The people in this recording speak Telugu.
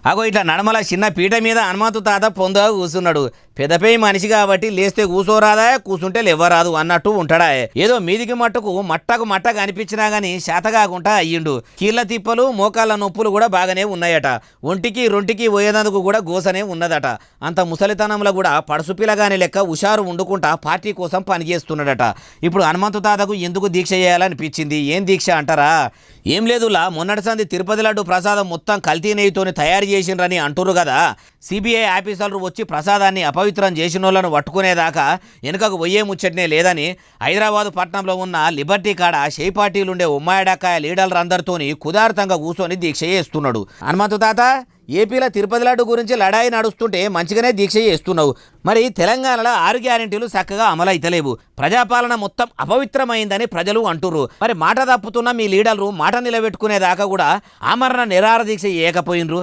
అగో ఇట్లా నడమల చిన్న పీట మీద హనుమంతు తాత పొందుగా కూర్చున్నాడు. పెదపేయి మనిషి కాబట్టి లేస్తే కూసోరాదా కూసుంటే లేవరాదు అన్నట్టు ఉంటాడా. ఏదో మీదికి మట్టుకు మట్టకు అనిపించినా గాని శాతగాకుండా అయ్యిండు. కీళ్ళ తిప్పలు మోకాళ్ళ నొప్పులు కూడా బాగానే ఉన్నాయట. ఒంటికి రొంటికి పోయేందుకు కూడా గోసనే ఉన్నదట. అంత ముసలితనంలో కూడా పడుసు పిల్లగాని లెక్క హుషారు వండుకుంటా పార్టీ కోసం పనిచేస్తున్నాడట. ఇప్పుడు హనుమంతు తాతకు ఎందుకు దీక్ష చేయాలనిపించింది? ఏం దీక్ష అంటారా? ఏం లేదులా, మొన్నటి సంది తిరుపతి లడ్డు ప్రసాదం మొత్తం కల్తీ నెయ్యితోని తయారు చేసిండ్రని అంటుర్రు కదా. సిబిఐ ఆఫీసర్లు వచ్చి ప్రసాదాన్ని అపవిత్రం చేసిన వాళ్ళను పట్టుకునేదాకా వెనుకకు పోయే ముచ్చటనే లేదని హైదరాబాదు పట్టణంలో ఉన్న లిబర్టీ కాడ షే పార్టీలుండే ఉమ్మాయడాకాయ లీడర్లు అందరితోని కుదార్థంగా కూర్చొని దీక్ష చేస్తున్నాడు. హనుమంతు తాత, ఏపీలో తిరుపతి లడ్డు గురించి లడాయి నడుస్తుంటే మంచిగానే దీక్ష చేస్తున్నావు. మరి తెలంగాణలో 6 గ్యారెంటీలు చక్కగా అమలైతలేవు. ప్రజాపాలన మొత్తం అపవిత్రమైందని ప్రజలు అంటుర్రు. మరి మాట తప్పుతున్న మీ లీడర్లు మాట నిలబెట్టుకునేదాకా కూడా ఆమరణ నిరాహార దీక్ష చేయకపోయినరు.